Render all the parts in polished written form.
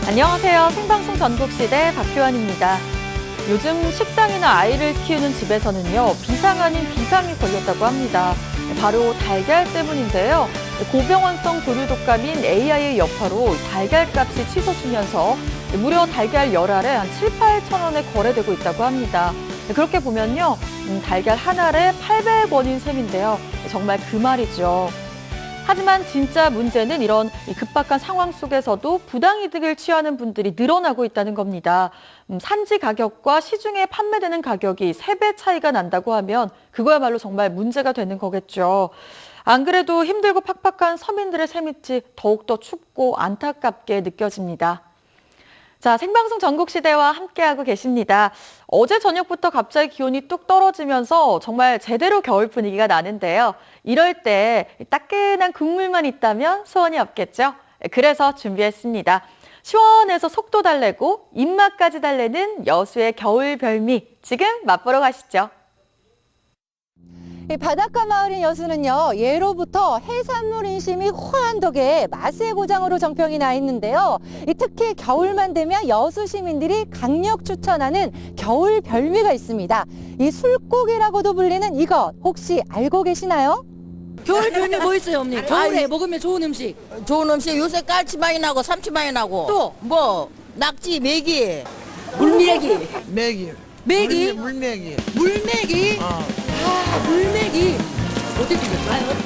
안녕하세요. 생방송 전국시대 박효환입니다. 요즘 식당이나 아이를 키우는 집에서는요, 비상 아닌 비상이 걸렸다고 합니다. 바로 달걀 때문인데요. 고병원성 조류 독감인 AI의 여파로 달걀 값이 치솟으면서 무려 달걀 열알에 한 7, 8천 원에 거래되고 있다고 합니다. 그렇게 보면요, 달걀 한 알에 800원인 셈인데요. 정말 그 말이죠. 하지만 진짜 문제는 이런 급박한 상황 속에서도 부당이득을 취하는 분들이 늘어나고 있다는 겁니다. 산지 가격과 시중에 판매되는 가격이 3배 차이가 난다고 하면 그거야말로 정말 문제가 되는 거겠죠. 안 그래도 힘들고 팍팍한 서민들의 삶이 더욱더 춥고 안타깝게 느껴집니다. 자, 생방송 전국시대와 함께하고 계십니다. 어제 저녁부터 갑자기 기온이 뚝 떨어지면서 정말 제대로 겨울 분위기가 나는데요. 이럴 때 따끈한 국물만 있다면 소원이 없겠죠? 그래서 준비했습니다. 시원해서 속도 달래고 입맛까지 달래는 여수의 겨울 별미. 지금 맛보러 가시죠. 이 바닷가 마을인 여수는요, 예로부터 해산물 인심이 호한 덕에 맛의 고장으로 정평이 나 있는데요. 특히 겨울만 되면 여수 시민들이 강력 추천하는 겨울 별미가 있습니다. 이 술고기라고도 불리는 이것 혹시 알고 계시나요? 겨울 별미 뭐 있어요, 어머니? 겨울에 먹으면 좋은 음식. 좋은 음식 요새 깔치 많이 나고 삼치 많이 나고 또? 뭐 낙지 메기 물메기. 메기. 메기? 물메기. 물메기? 아, 물메기. 어떻게 생겼죠?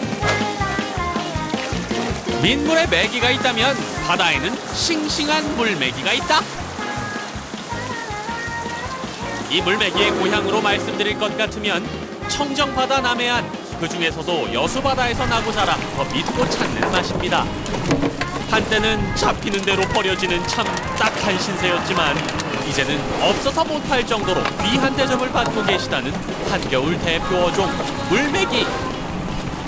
민물에 메기가 있다면 바다에는 싱싱한 물메기가 있다. 이 물메기의 고향으로 말씀드릴 것 같으면 청정바다 남해안, 그중에서도 여수바다에서 나고 자라 더 믿고 찾는 맛입니다. 한때는 잡히는 대로 버려지는 참 딱한 신세였지만 이제는 없어서 못할 정도로 귀한 대접을 받고 계시다는 한겨울 대표 어종 물메기.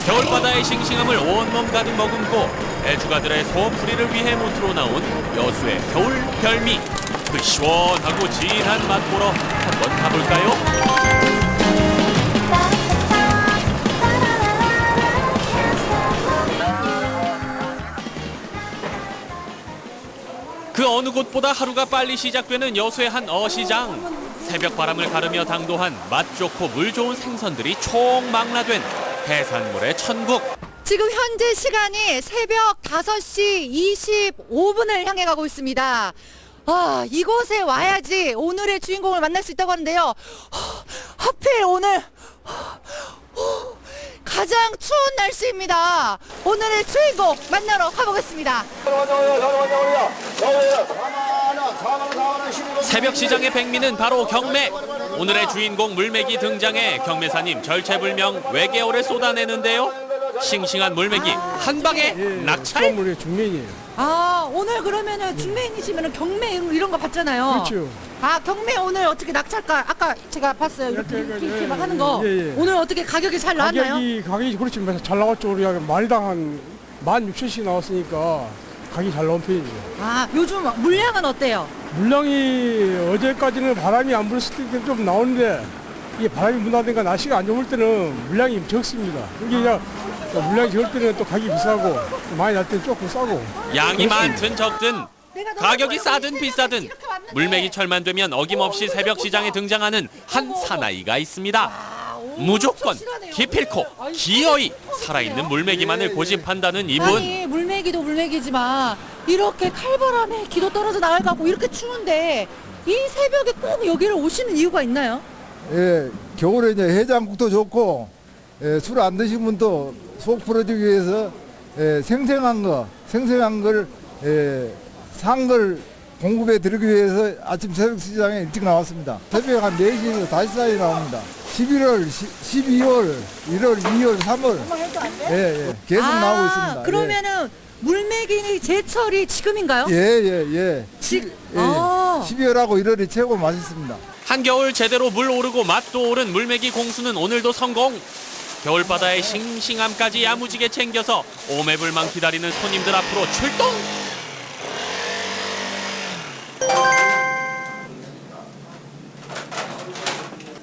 겨울바다의 싱싱함을 온몸 가득 머금고 애주가들의 소원풀이를 위해 모트로 나온 여수의 겨울 별미. 그 시원하고 진한 맛 보러 한번 가볼까요? 그 어느 곳보다 하루가 빨리 시작되는 여수의 한 어시장. 새벽 바람을 가르며 당도한 맛 좋고 물 좋은 생선들이 총망라된 해산물의 천국. 지금 현재 시간이 새벽 5시 25분을 향해 가고 있습니다. 아, 이곳에 와야지 오늘의 주인공을 만날 수 있다고 하는데요. 하필 오늘 가장 추운 날씨입니다. 오늘의 주인공 만나러 가보겠습니다. 새벽 시장의 백미는 바로 경매. 오늘의 주인공 물메기 등장에 경매사님 절체불명 외계어를 쏟아내는데요. 싱싱한 물메기 한 방에 낙찰? 수돗물의 중면이에요. 아, 오늘 그러면은 중매인이시면은 경매 이런 거 받잖아요. 그렇죠. 아, 경매 오늘 어떻게 낙찰가? 아까 제가 봤어요. 이렇게 막 하는 거. 예, 예. 오늘 어떻게 가격이 잘 나왔나요? 가격이 그렇지 잘 나왔죠. 우리가 마리당 한 16,000씩 나왔으니까 가격이 잘 나온 편이죠. 아, 요즘 물량은 어때요? 물량이 어제까지는 바람이 안 불었을 때 좀 나오는데 이게 바람이 분다든가 날씨가 안 좋을 때는 물량이 적습니다. 이게 그냥 물량이 적을 때는 또 가격이 비싸고 많이 날 때는 조금 싸고. 양이 많든 적든 가격이 싸든 비싸든 물메기철만 되면 어김없이 새벽 시장에 등장하는 한 사나이가 있습니다. 무조건 기필코 기어이 살아있는 물메기만을 고집한다는 이분. 아니, 물메기도 물메기지만 이렇게 칼바람에 기도 떨어져 나갈 것 같고 이렇게 추운데 이 새벽에 꼭 여기를 오시는 이유가 있나요? 예, 겨울에 이제 해장국도 좋고, 예, 술 안 드신 분도 속 풀어주기 위해서, 예, 생생한 걸, 예, 산 걸 공급해 드리기 위해서 아침 새벽 시장에 일찍 나왔습니다. 새벽 한 4시에서 5시 사이에 나옵니다. 11월, 12월, 1월, 2월, 3월. 예, 계속 나오고 있습니다. 그러면은 물메기 제철이 지금인가요? 예. 아. 12월하고 1월이 최고 맛있습니다. 한겨울 제대로 물 오르고 맛도 오른 물메기 공수는 오늘도 성공. 겨울바다의 싱싱함까지 야무지게 챙겨서 오매불망 기다리는 손님들 앞으로 출동!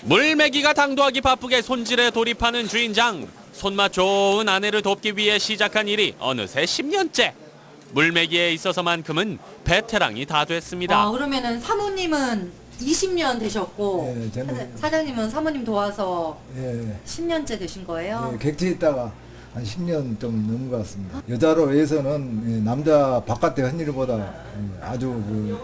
물메기가 당도하기 바쁘게 손질에 돌입하는 주인장. 손맛 좋은 아내를 돕기 위해 시작한 일이 어느새 10년째. 물매기에 있어서만큼은 베테랑이 다 됐습니다. 그러면은 사모님은 20년 되셨고 예, 저는 사장님은 사모님 도와서 예, 10년째 되신 거예요? 예, 객지에 있다가 한 10년 좀 넘은 것 같습니다. 여자로 해서는 예, 남자 바깥에 한 일보다 예, 아주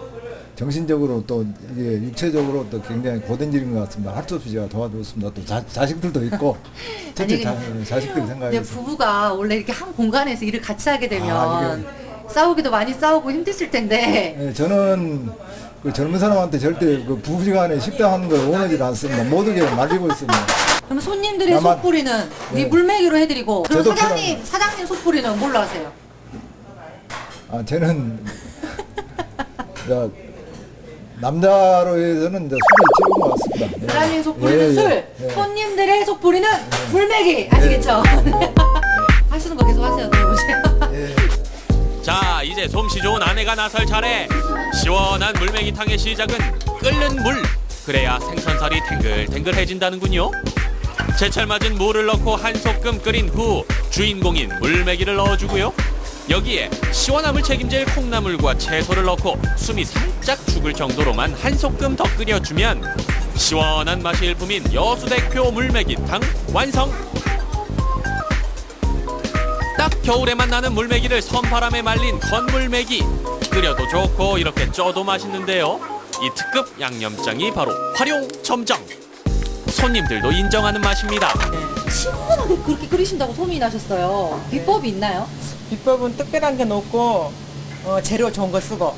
정신적으로 또 이게 육체적으로 또 굉장히 고된 일인 것 같습니다. 할 수 없이 제가 도와줬습니다. 또 자식들도 있고 첫째 자식들 근데 생각해서 부부가 원래 이렇게 한 공간에서 일을 같이 하게 되면 아, 싸우기도 많이 싸우고 힘드실 텐데 예, 저는 그 젊은 사람한테 절대 그 부부지간에 식당 하는 걸 원하지 않습니다. 모두게 말리고 있습니다. 그럼 손님들의 나만- 속풀이는 우리 네. 물매기로 해드리고 그럼 저도 사장님 속풀이는 뭘로 하세요? 아, 저는 자, 남자로 해서는 이제 술을 채운 것 같습니다. 예. 사장님 속풀이는 예, 술, 예, 예. 손님들의 속풀이는 물매기 아시겠죠? 하시는 거 계속 하세요. 들어보세요. 예. 자, 이제 솜씨 좋은 아내가 나설 차례. 시원한 물매기탕의 시작은 끓는 물. 그래야 생선살이 탱글탱글해진다는군요. 제철 맞은 물을 넣고 한 소끔 끓인 후 주인공인 물매기를 넣어주고요. 여기에 시원함을 책임질 콩나물과 채소를 넣고 숨이 살짝 죽을 정도로만 한 소끔 더 끓여주면 시원한 맛이 일품인 여수대표 물매기탕 완성! 딱 겨울에만 나는 물매기를 선바람에 말린 건물매기. 끓여도 좋고 이렇게 쪄도 맛있는데요. 이 특급 양념장이 바로 활용점정. 손님들도 인정하는 맛입니다. 시원하게 그렇게 끓이신다고 소문이 나셨어요. 비법이 있나요? 비법은 특별한 건 없고 재료 좋은 거 쓰고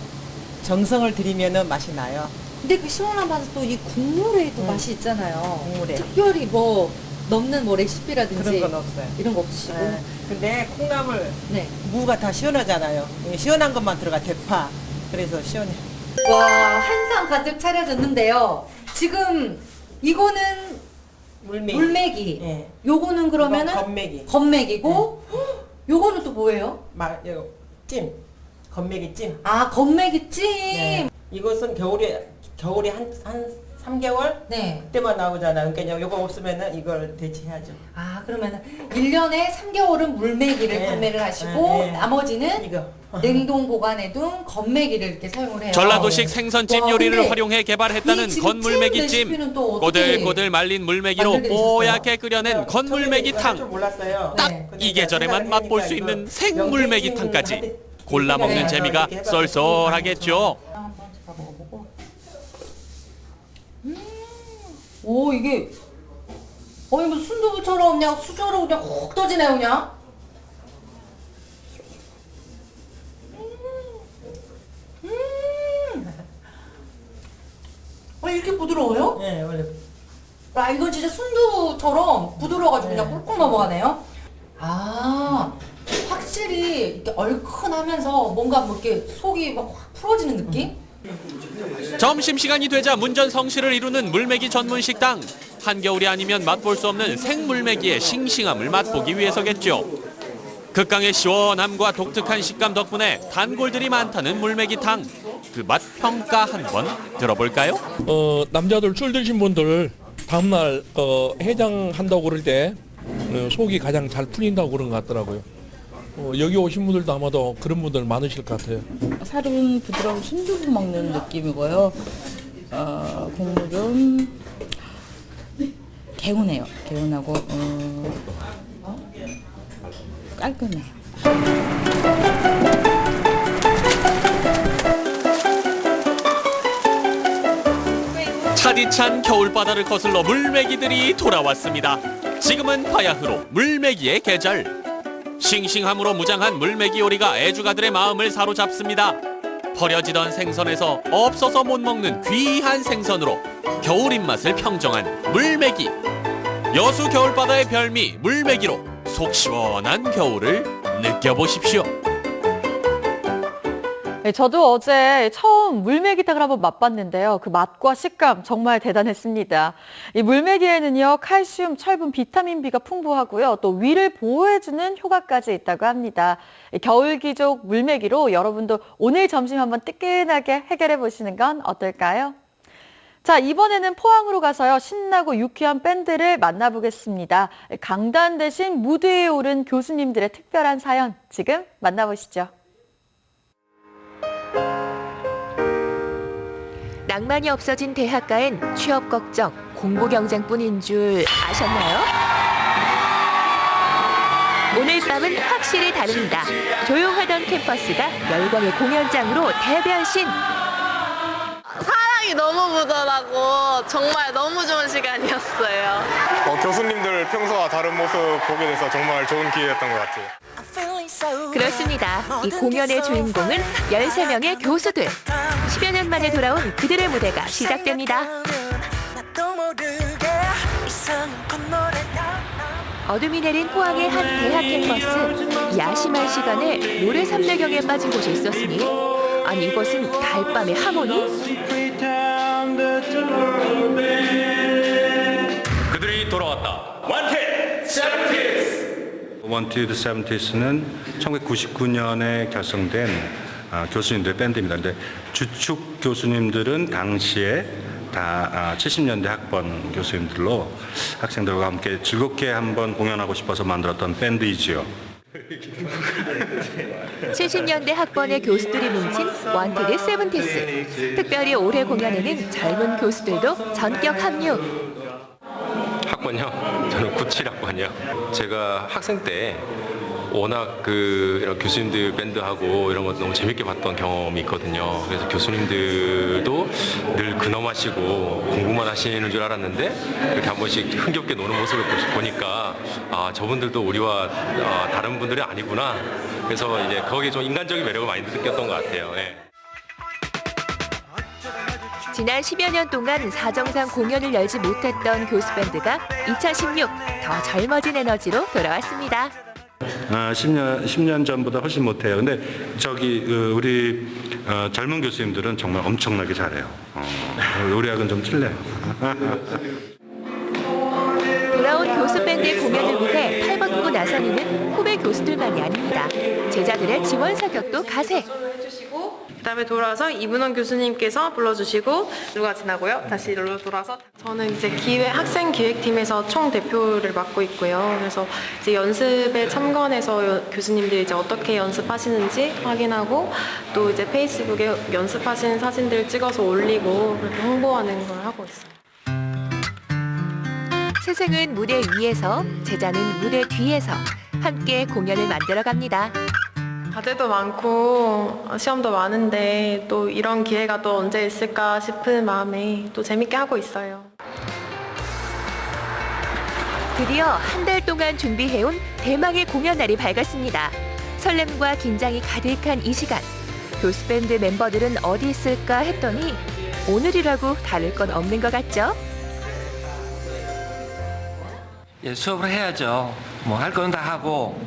정성을 들이면은 맛이 나요. 근데 그 시원한 맛은 또 이 국물에 또 맛이 있잖아요. 국물에. 특별히 뭐 넣는 뭐 레시피라든지 그런 건 없어요. 이런 거 없으시고. 네. 근데 콩나물 네. 무가 다 시원하잖아요. 시원한 것만 들어가 대파. 그래서 시원해. 와, 한상 가득 차려졌는데요. 지금 이거는 물매기. 예. 요거는 그러면은 이건 건매기. 건매기고 요거는 또 뭐예요? 요 찜. 건매기 찜. 아, 건매기 찜. 네. 이것은 겨울에 한 3개월 네. 그때만 나오잖아요. 그러니까 요거 없으면은 이걸 대체해야죠. 아, 그러면은 1년에 3개월은 물매기를 네. 판매를 하시고 네, 네. 나머지는 이거. 냉동 보관해 둔 건매기를 이렇게 사용을 해요. 전라도식 생선찜 와, 요리를 근데 활용해 개발했다는 이 지금 건물매기찜. 찜 레시피는 또 어떻게 꼬들꼬들 말린 물매기로 만들게 되셨어요? 뽀얗게 끓여낸 건물매기탕. 좀 몰랐어요. 딱 네. 이 계절에만 맛볼 수 있는 생물매기탕까지 골라 먹는 재미가 쏠쏠하겠죠. 한번 제가 먹어보고. 오, 이게 이거 순두부처럼 그냥 수저로 그냥 훅 떠지네요, 그냥. 이렇게 부드러워요? 네, 원래 아, 이건 진짜 순두부처럼 부드러워가지고 그냥 꿀꺽 넘어가네요. 아, 확실히 이렇게 얼큰하면서 뭔가 뭐 이렇게 속이 막 확 풀어지는 느낌? 점심시간이 되자 문전성시를 이루는 물매기 전문 식당. 한겨울이 아니면 맛볼 수 없는 생물매기의 싱싱함을 맛보기 위해서겠죠. 극강의 시원함과 독특한 식감 덕분에 단골들이 많다는 물매기탕. 그 맛 평가 한번 들어볼까요? 남자들 술 드신 분들 다음날 해장한다고 그럴 때 속이 가장 잘 풀린다고 그런 것 같더라고요. 여기 오신 분들도 아마도 그런 분들 많으실 것 같아요. 살은 부드러운 순두부 먹는 느낌이고요. 국물은 개운해요. 개운하고 깔끔해요. 차디찬 겨울바다를 거슬러 물매기들이 돌아왔습니다. 지금은 바야흐로 물매기의 계절. 싱싱함으로 무장한 물매기 요리가 애주가들의 마음을 사로잡습니다. 버려지던 생선에서 없어서 못 먹는 귀한 생선으로 겨울 입맛을 평정한 물매기. 여수 겨울바다의 별미 물매기로 속 시원한 겨울을 느껴보십시오. 네, 저도 어제 처음 물매기탕을 한번 맛봤는데요. 그 맛과 식감 정말 대단했습니다. 이 물매기에는요, 칼슘, 철분, 비타민 B가 풍부하고요. 또 위를 보호해주는 효과까지 있다고 합니다. 겨울 귀족 물매기로 여러분도 오늘 점심 한번 뜨끈하게 해결해 보시는 건 어떨까요? 자, 이번에는 포항으로 가서요, 신나고 유쾌한 밴드를 만나보겠습니다. 강단 대신 무대에 오른 교수님들의 특별한 사연 지금 만나보시죠. 낭만이 없어진 대학가엔 취업 걱정, 공부 경쟁뿐인 줄 아셨나요? 오늘 밤은 확실히 다릅니다. 조용하던 캠퍼스가 열광의 공연장으로 대변신. 사랑이 너무 묻어나고 정말 너무 좋은 시간이었어요. 교수님들 평소와 다른 모습 보게 돼서 정말 좋은 기회였던 것 같아요. 그렇습니다. 이 공연의 주인공은 13명의 교수들. 10여 년 만에 돌아온 그들의 무대가 시작됩니다. 어둠이 내린 포항의 한 대학 캠퍼스. 야심한 시간에 노래 3대경에 빠진 곳이 있었으니 아니 이것은 달밤의 하모니? 그들이 돌아왔다. 원티드 세븐티스. 원티드 세븐티스는 1999년에 결성된 교수님들의 밴드입니다. 근데 주축 교수님들은 당시에 다 70년대 학번 교수님들로 학생들과 함께 즐겁게 한번 공연하고 싶어서 만들었던 밴드이지요. 70년대 학번의 교수들이 뭉친 원티드 세븐티스. 특별히 올해 공연에는 젊은 교수들도 전격 합류. 학번요? 저는 97학번이요. 제가 학생 때 워낙 이런 교수님들 밴드하고 이런 것도 너무 재밌게 봤던 경험이 있거든요. 그래서 교수님들도 늘 근엄하시고 공부만 하시는 줄 알았는데 이렇게 한 번씩 흥겹게 노는 모습을 보니까 아, 저분들도 우리와 다른 분들이 아니구나. 그래서 이제 거기에 좀 인간적인 매력을 많이 느꼈던 것 같아요. 네. 지난 10여 년 동안 사정상 공연을 열지 못했던 교수밴드가 2016 더 젊어진 에너지로 돌아왔습니다. 10년 전보다 훨씬 못해요. 근데 우리 젊은 교수님들은 정말 엄청나게 잘해요. 우리 학은 좀 틀려요. 돌아온 교수밴드의 공연을 위해 팔벗고 나서는 후배 교수들만이 아닙니다. 제자들의 지원 사격도 가세. 그다음에 돌아와서 이문원 교수님께서 불러주시고 누가 지나고요. 다시 일로 돌아서 저는 이제 학생 기획팀에서 총 대표를 맡고 있고요. 그래서 이제 연습에 참관해서 교수님들이 이제 어떻게 연습하시는지 확인하고 또 이제 페이스북에 연습하시는 사진들을 찍어서 올리고 그렇게 홍보하는 걸 하고 있어요. 스승은 무대 위에서, 제자는 무대 뒤에서 함께 공연을 만들어갑니다. 과제도 많고 시험도 많은데 또 이런 기회가 또 언제 있을까 싶은 마음에 또 재밌게 하고 있어요. 드디어 한 달 동안 준비해온 대망의 공연 날이 밝았습니다. 설렘과 긴장이 가득한 이 시간. 교수밴드 멤버들은 어디 있을까 했더니 오늘이라고 다를 건 없는 것 같죠? 예, 수업을 해야죠. 뭐 할 건 다 하고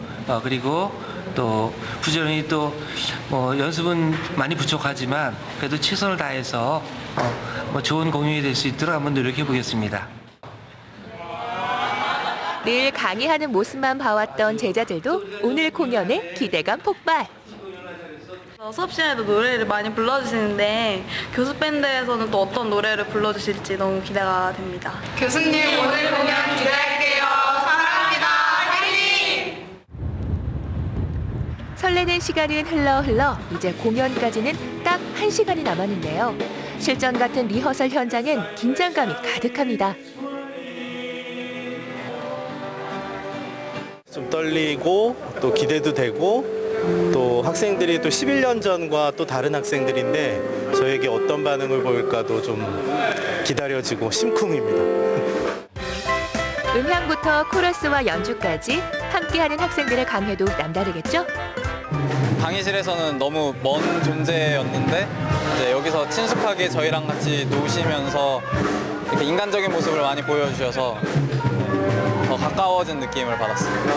그리고 또 부지런히 또 연습은 많이 부족하지만 그래도 최선을 다해서 좋은 공연이 될 수 있도록 한번 노력해 보겠습니다. 늘 강의하는 모습만 봐왔던 제자들도 오늘 공연에 기대감 폭발. 수업 시간에도 노래를 많이 불러주시는데 교수 밴드에서는 또 어떤 노래를 불러주실지 너무 기대가 됩니다. 교수님 오늘 공연 기대할게요. 사랑합니다. 화이팅! 설레는 시간은 흘러 이제 공연까지는 딱 1시간이 남았는데요. 실전 같은 리허설 현장엔 긴장감이 가득합니다. 좀 떨리고 또 기대도 되고 또 학생들이 또 11년 전과 또 다른 학생들인데 저에게 어떤 반응을 보일까도 좀 기다려지고 심쿵입니다. 음향부터 코러스와 연주까지 함께하는 학생들의 감회도 남다르겠죠? 강의실에서는 너무 먼 존재였는데 이제 여기서 친숙하게 저희랑 같이 노시면서 이렇게 인간적인 모습을 많이 보여주셔서 더 가까워진 느낌을 받았습니다.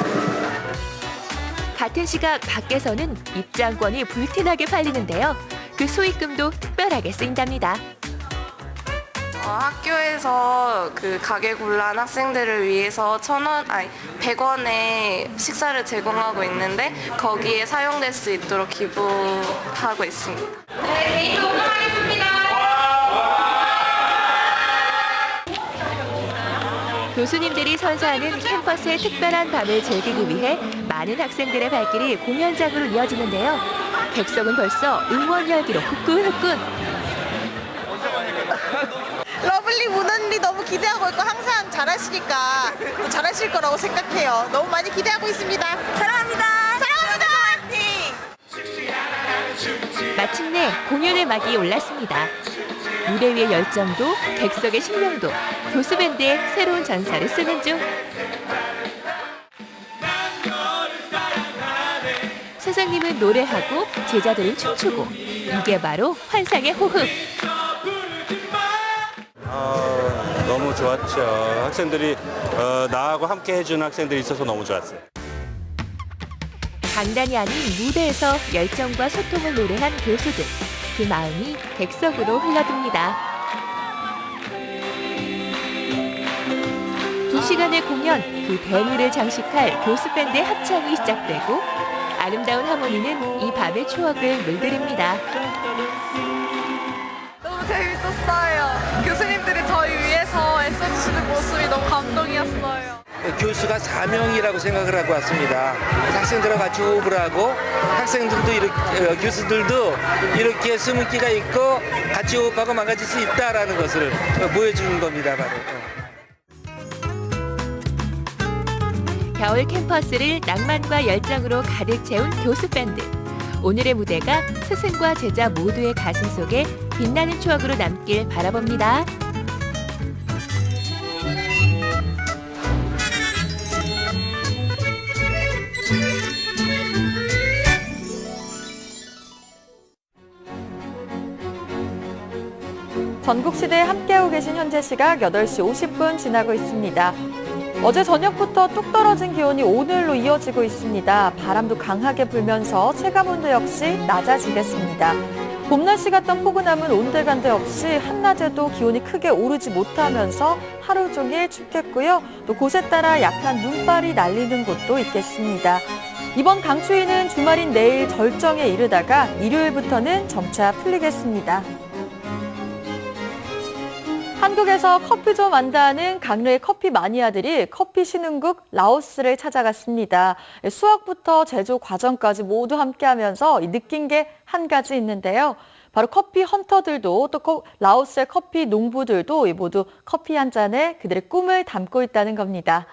같은 시각 밖에서는 입장권이 불티나게 팔리는데요. 그 수익금도 특별하게 쓰인답니다. 학교에서 그 가게 굴란 학생들을 위해서 100원의 식사를 제공하고 있는데 거기에 사용될 수 있도록 기부하고 있습니다. 네, 개인 오픈하겠습니다. 교수님들이 선사하는 캠퍼스의 특별한 밤을 즐기기 위해 많은 학생들의 발길이 공연장으로 이어지는데요. 백석은 벌써 응원 열기로 후끈후끈. 러블리 문언니 너무 기대하고 있고 항상 잘하시니까 또 잘하실 거라고 생각해요. 너무 많이 기대하고 있습니다. 사랑합니다. 사랑합니다. 화이팅! 마침내 공연의 막이 올랐습니다. 무대 위의 열정도 객석의 신명도 교수밴드의 새로운 전사를 쓰는 중. 선생님은 노래하고 제자들은 춤추고 이게 바로 환상의 호흡. 너무 좋았죠. 학생들이 나하고 함께 해주는 학생들이 있어서 너무 좋았어요. 강단이 아닌 무대에서 열정과 소통을 노래한 교수들. 그 마음이 객석으로 흘러듭니다. 2시간의 공연, 그 대미를 장식할 교수밴드의 합창이 시작되고 아름다운 하모니는 이 밤의 추억을 물들입니다. 너무 재밌었어요. 교수님들이 저희 위해서 애써주시는 모습이 너무 감동이었어요. 교수가 사명이라고 생각을 하고 왔습니다. 학생들과 같이 호흡을 하고 학생들도 이렇게, 교수들도 이렇게 숨은기가 있고 같이 호흡하고 망가질 수 있다라는 것을 보여주는 겁니다. 바로. 겨울 캠퍼스를 낭만과 열정으로 가득 채운 교수밴드. 오늘의 무대가 스승과 제자 모두의 가슴 속에 빛나는 추억으로 남길 바라봅니다. 전국시대에 함께하고 계신 현재 시각 8시 50분 지나고 있습니다. 어제 저녁부터 뚝 떨어진 기온이 오늘로 이어지고 있습니다. 바람도 강하게 불면서 체감온도 역시 낮아지겠습니다. 봄 날씨 같던 포근함은 온데간데 없이 한낮에도 기온이 크게 오르지 못하면서 하루 종일 춥겠고요. 또 곳에 따라 약한 눈발이 날리는 곳도 있겠습니다. 이번 강추위는 주말인 내일 절정에 이르다가 일요일부터는 점차 풀리겠습니다. 한국에서 커피 좀 안다는 강릉의 커피 마니아들이 커피 신흥국 라오스를 찾아갔습니다. 수확부터 제조 과정까지 모두 함께하면서 느낀 게 한 가지 있는데요. 바로 커피 헌터들도 또 라오스의 커피 농부들도 모두 커피 한 잔에 그들의 꿈을 담고 있다는 겁니다.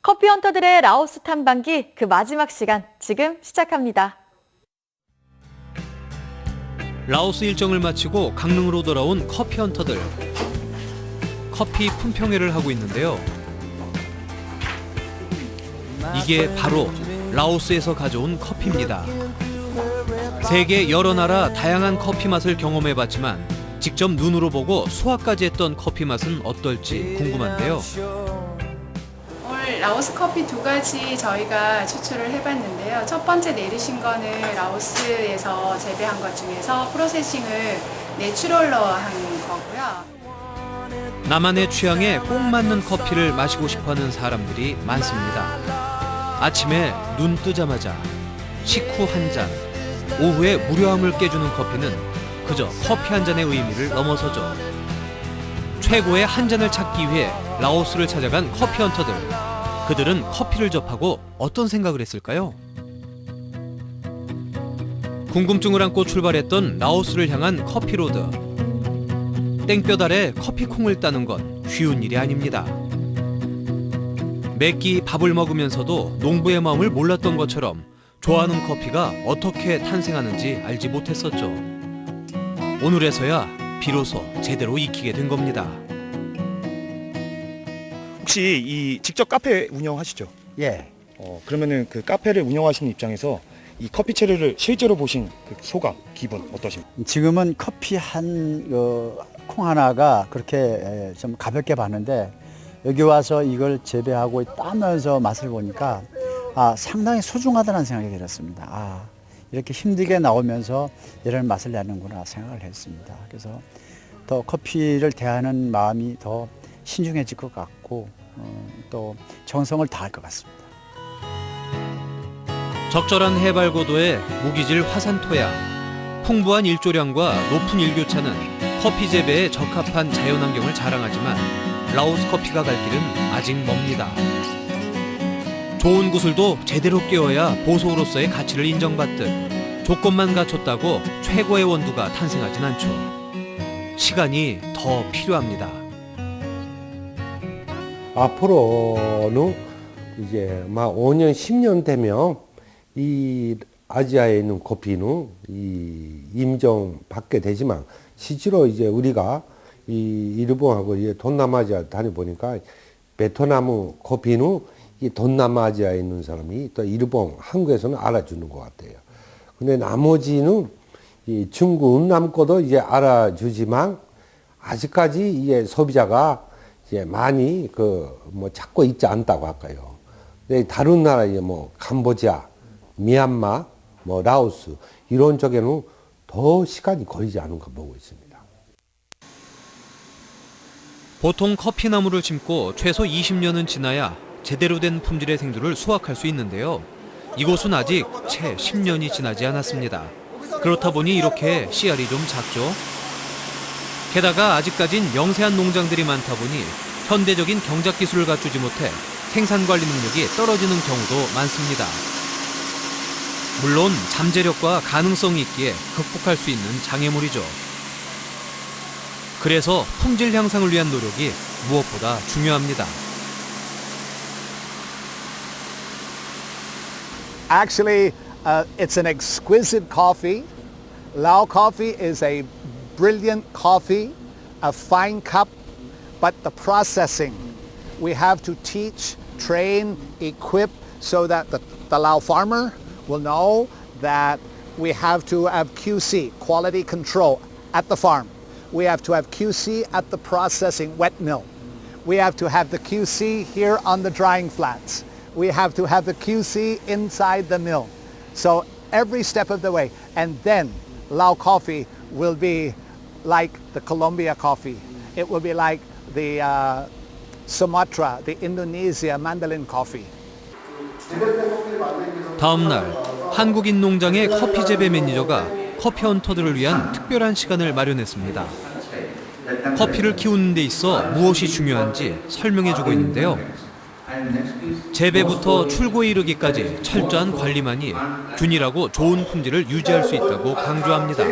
커피 헌터들의 라오스 탐방기 그 마지막 시간 지금 시작합니다. 라오스 일정을 마치고 강릉으로 돌아온 커피 헌터들. 커피 품평회를 하고 있는데요. 이게 바로 라오스에서 가져온 커피입니다. 세계 여러 나라 다양한 커피 맛을 경험해봤지만 직접 눈으로 보고 수확까지 했던 커피 맛은 어떨지 궁금한데요. 오늘 라오스 커피 2가지 저희가 추출을 해봤는데요. 첫 번째 내리신 거는 라오스에서 재배한 것 중에서 프로세싱을 내추럴로 한 거고요. 나만의 취향에 꼭 맞는 커피를 마시고 싶어하는 사람들이 많습니다. 아침에 눈 뜨자마자 식후 한 잔, 오후에 무료함을 깨주는 커피는 그저 커피 한 잔의 의미를 넘어서죠. 최고의 한 잔을 찾기 위해 라오스를 찾아간 커피 헌터들. 그들은 커피를 접하고 어떤 생각을 했을까요? 궁금증을 안고 출발했던 라오스를 향한 커피로드. 땡볕 아래 커피콩을 따는 건 쉬운 일이 아닙니다. 매끼 밥을 먹으면서도 농부의 마음을 몰랐던 것처럼 좋아하는 커피가 어떻게 탄생하는지 알지 못했었죠. 오늘에서야 비로소 제대로 익히게 된 겁니다. 혹시 이 직접 카페 운영하시죠? 예. 그러면은 그 카페를 운영하시는 입장에서 이 커피 재료를 실제로 보신 그 소감, 기분 어떠십니까? 지금은 커피 콩 하나가 그렇게 좀 가볍게 봤는데 여기 와서 이걸 재배하고 따면서 맛을 보니까 상당히 소중하다는 생각이 들었습니다. 이렇게 힘들게 나오면서 이런 맛을 내는구나 생각을 했습니다. 그래서 더 커피를 대하는 마음이 더 신중해질 것 같고 또 정성을 다할 것 같습니다. 적절한 해발 고도의 무기질 화산 토양, 풍부한 일조량과 높은 일교차는 커피 재배에 적합한 자연환경을 자랑하지만 라오스 커피가 갈 길은 아직 멉니다. 좋은 구슬도 제대로 끼워야 보석으로서의 가치를 인정받듯 조건만 갖췄다고 최고의 원두가 탄생하진 않죠. 시간이 더 필요합니다. 앞으로는 이제 막 5년, 10년 되면 이 아시아에 있는 커피는 이 인정받게 되지만 실제로 이제 우리가 이 일본하고 이제 동남아시아 다녀보니까 베트남 커피는 이 동남아시아에 있는 사람이 또 일본, 한국에서는 알아주는 것 같아요. 근데 나머지는 이 중국, 음남 거도 이제 알아주지만 아직까지 이제 소비자가 이제 많이 뭐 찾고 있지 않다고 할까요. 근데 다른 나라 이제 뭐 캄보디아, 미얀마, 뭐 라오스 이런 쪽에는 더 시간이 걸리지 않은가 보고 있습니다. 보통 커피나무를 심고 최소 20년은 지나야 제대로 된 품질의 생두를 수확할 수 있는데요. 이곳은 아직 채 10년이 지나지 않았습니다. 그렇다 보니 이렇게 씨알이 좀 작죠. 게다가 아직까진 영세한 농장들이 많다 보니 현대적인 경작 기술을 갖추지 못해 생산 관리 능력이 떨어지는 경우도 많습니다. 물론 잠재력과 가능성이 있기에 극복할 수 있는 장애물이죠. 그래서 품질 향상을 위한 노력이 무엇보다 중요합니다. Actually, it's an exquisite coffee. Lao coffee is a brilliant coffee, a fine cup, but the processing, we have to teach, train, equip so that the Lao farmer will know that we have to have QC, quality control, at the farm. We have to have QC at the processing wet mill. We have to have the QC here on the drying flats. We have to have the QC inside the mill. So every step of the way. And then Lao coffee will be like the Colombia coffee. It will be like the Sumatra, the Indonesia mandolin coffee. 다음 날 한국인 농장의 커피 재배 매니저가 커피 헌터들을 위한 특별한 시간을 마련했습니다. 커피를 키우는 데 있어 무엇이 중요한지 설명해주고 있는데요. 재배부터 출고에 이르기까지 철저한 관리만이 균일하고 좋은 품질을 유지할 수 있다고 강조합니다.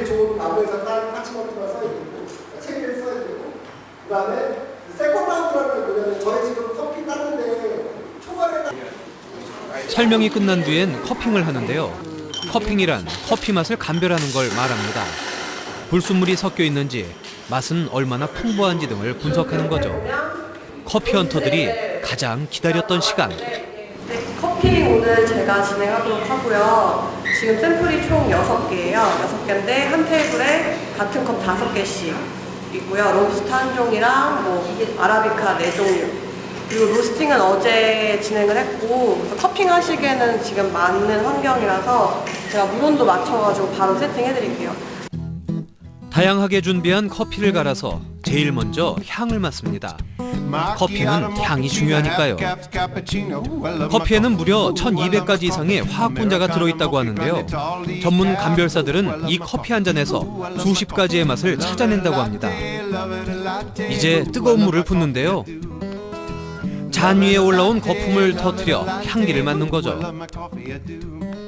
설명이 끝난 뒤엔 커핑을 하는데요. 커핑이란 커피 맛을 감별하는 걸 말합니다. 불순물이 섞여 있는지, 맛은 얼마나 풍부한지 등을 분석하는 거죠. 커피 헌터들이 가장 기다렸던 시간. 커피링 오늘 제가 진행하도록 하고요. 지금 샘플이 총 6개예요. 6개인데 한 테이블에 같은 컵 5개씩 있고요. 로부스타 한 종이랑 뭐 아라비카 4종류. 그리고 로스팅은 어제 진행을 했고, 그래서 커핑 하시기에는 지금 맞는 환경이라서 제가 물온도 맞춰가지고 바로 세팅해드릴게요. 다양하게 준비한 커피를 갈아서 제일 먼저 향을 맡습니다. 커피는 향이 중요하니까요. 커피에는 무려 1200가지 이상의 화학 분자가 들어있다고 하는데요. 전문 감별사들은 이 커피 한 잔에서 수십 가지의 맛을 찾아낸다고 합니다. 이제 뜨거운 물을 붓는데요. 잔 위에 올라온 거품을 터뜨려 향기를 맡는 거죠.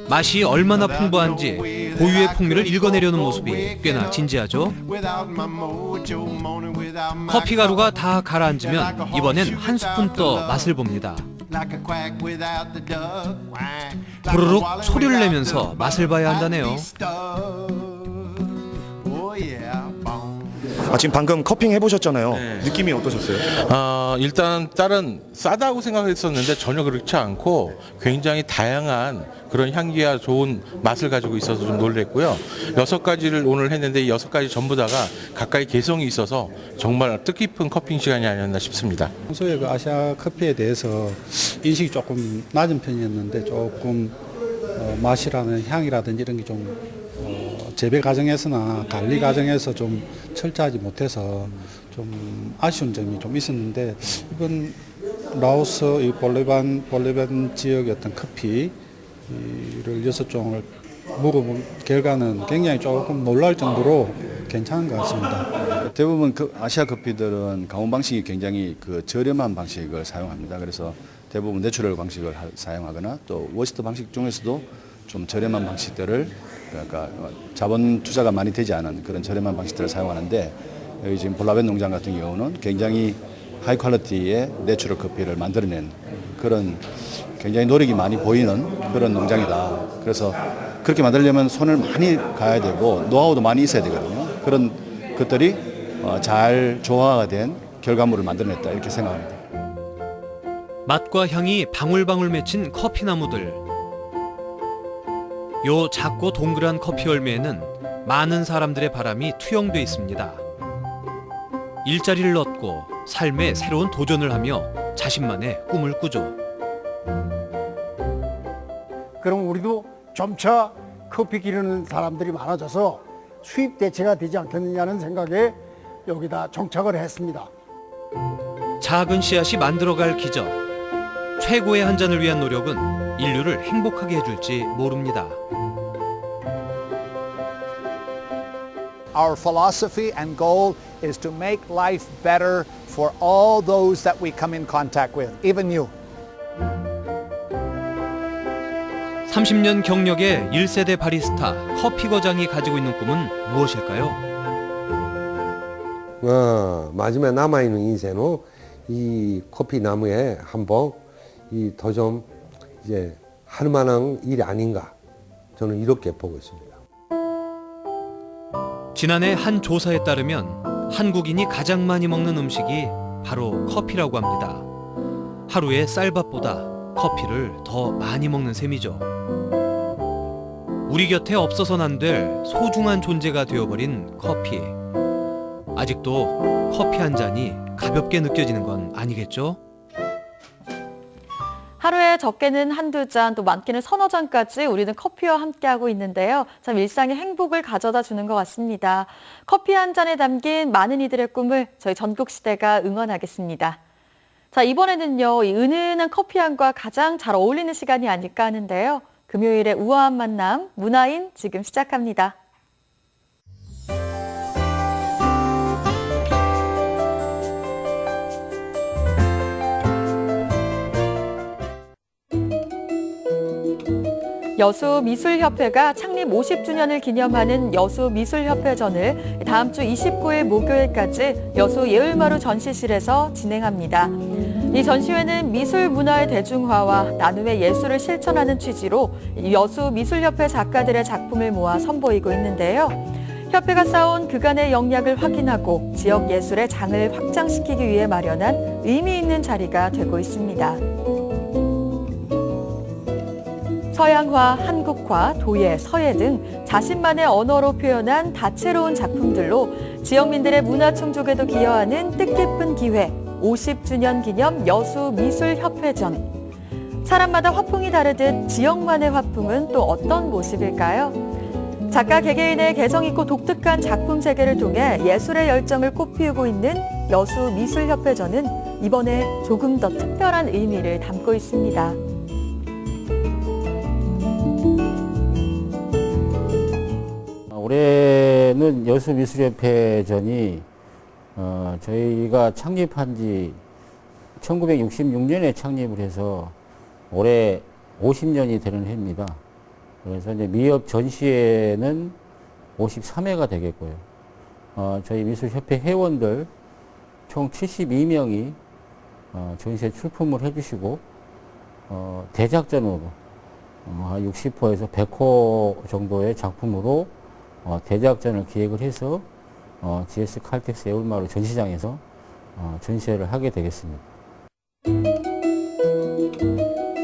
맛이 얼마나 풍부한지 고유의 풍미를 읽어내려는 모습이 꽤나 진지하죠. 커피 가루가 다 가라앉으면 이번엔 한 스푼 떠 맛을 봅니다. 부르륵 소리를 내면서 맛을 봐야 한다네요. 지금 방금 커핑 해보셨잖아요. 느낌이 어떠셨어요? 일단 쌀은 싸다고 생각했었는데 전혀 그렇지 않고 굉장히 다양한 그런 향기와 좋은 맛을 가지고 있어서 좀 놀랬고요. 6가지를 오늘 했는데 이 6가지 전부 다가 각각의 개성이 있어서 정말 뜻깊은 커핑 시간이 아니었나 싶습니다. 평소에 그 아시아 커피에 대해서 인식이 조금 낮은 편이었는데 조금 맛이라는 향이라든지 이런 게 좀 재배 과정에서나 관리 과정에서 좀 철저하지 못해서 좀 아쉬운 점이 좀 있었는데, 이번 라오스 이 볼레반 지역의 어떤 커피를 6종을 먹어본 결과는 굉장히 조금 놀랄 정도로 괜찮은 것 같습니다. 대부분 아시아 커피들은 가공 방식이 굉장히 저렴한 방식을 사용합니다. 그래서 대부분 내추럴 방식을 사용하거나 또 워스트 방식 중에서도 좀 저렴한 방식들을, 그러니까 자본 투자가 많이 되지 않은 그런 저렴한 방식들을 사용하는데, 여기 지금 볼라벤 농장 같은 경우는 굉장히 하이 퀄리티의 내추럴 커피를 만들어낸 그런 굉장히 노력이 많이 보이는 그런 농장이다. 그래서 그렇게 만들려면 손을 많이 가야 되고 노하우도 많이 있어야 되거든요. 그런 것들이 잘 조화가 된 결과물을 만들어냈다 이렇게 생각합니다. 맛과 향이 방울방울 맺힌 커피 나무들. 요 작고 동그란 커피 열매에는 많은 사람들의 바람이 투영돼 있습니다. 일자리를 얻고 삶에 새로운 도전을 하며 자신만의 꿈을 꾸죠. 그럼 우리도 점차 커피 기르는 사람들이 많아져서 수입 대체가 되지 않겠느냐는 생각에 여기다 정착을 했습니다. 작은 씨앗이 만들어갈 기적. 최고의 한 잔을 위한 노력은 인류를 행복하게 해줄지 모릅니다. Our philosophy and goal is to make life better for all those that we come in contact with, even you. 30년 경력의 1세대 바리스타 커피 거장이 가지고 있는 꿈은 무엇일까요? 마지막에 남아있는 인생은 이 커피 나무에 한번 이 더 좀 이제 할 만한 일이 아닌가 저는 이렇게 보고 있습니다. 지난해 한 조사에 따르면 한국인이 가장 많이 먹는 음식이 바로 커피라고 합니다. 하루에 쌀밥보다 커피를 더 많이 먹는 셈이죠. 우리 곁에 없어서는 안 될 소중한 존재가 되어버린 커피. 아직도 커피 한 잔이 가볍게 느껴지는 건 아니겠죠? 하루에 적게는 한두 잔, 또 많게는 서너 잔까지 우리는 커피와 함께하고 있는데요. 참 일상의 행복을 가져다 주는 것 같습니다. 커피 한 잔에 담긴 많은 이들의 꿈을 저희 전국시대가 응원하겠습니다. 자, 이번에는요, 이 은은한 커피향과 가장 잘 어울리는 시간이 아닐까 하는데요. 금요일의 우아한 만남, 문화인 지금 시작합니다. 여수미술협회가 창립 50주년을 기념하는 여수미술협회전을 다음 주 29일 목요일까지 여수 예울마루 전시실에서 진행합니다. 이 전시회는 미술 문화의 대중화와 나눔의 예술을 실천하는 취지로 여수미술협회 작가들의 작품을 모아 선보이고 있는데요. 협회가 쌓아온 그간의 영향을 확인하고 지역 예술의 장을 확장시키기 위해 마련한 의미 있는 자리가 되고 있습니다. 서양화, 한국화, 도예, 서예 등 자신만의 언어로 표현한 다채로운 작품들로 지역민들의 문화 충족에도 기여하는 뜻깊은 기회, 50주년 기념 여수미술협회전. 사람마다 화풍이 다르듯 지역만의 화풍은 또 어떤 모습일까요? 작가 개개인의 개성있고 독특한 작품 세계를 통해 예술의 열정을 꽃피우고 있는 여수미술협회전은 이번에 조금 더 특별한 의미를 담고 있습니다. 올해는 여수미술협회전이 저희가 창립한 지 1966년에 창립을 해서 올해 50년이 되는 해입니다. 그래서 이제 미협 전시회는 53회가 되겠고요. 저희 미술협회 회원들 총 72명이 전시회 출품을 해주시고 대작전으로 60호에서 100호 정도의 작품으로 대작전을 기획을 해서 GS 칼텍스 예울마루 전시장에서 전시회를 하게 되겠습니다.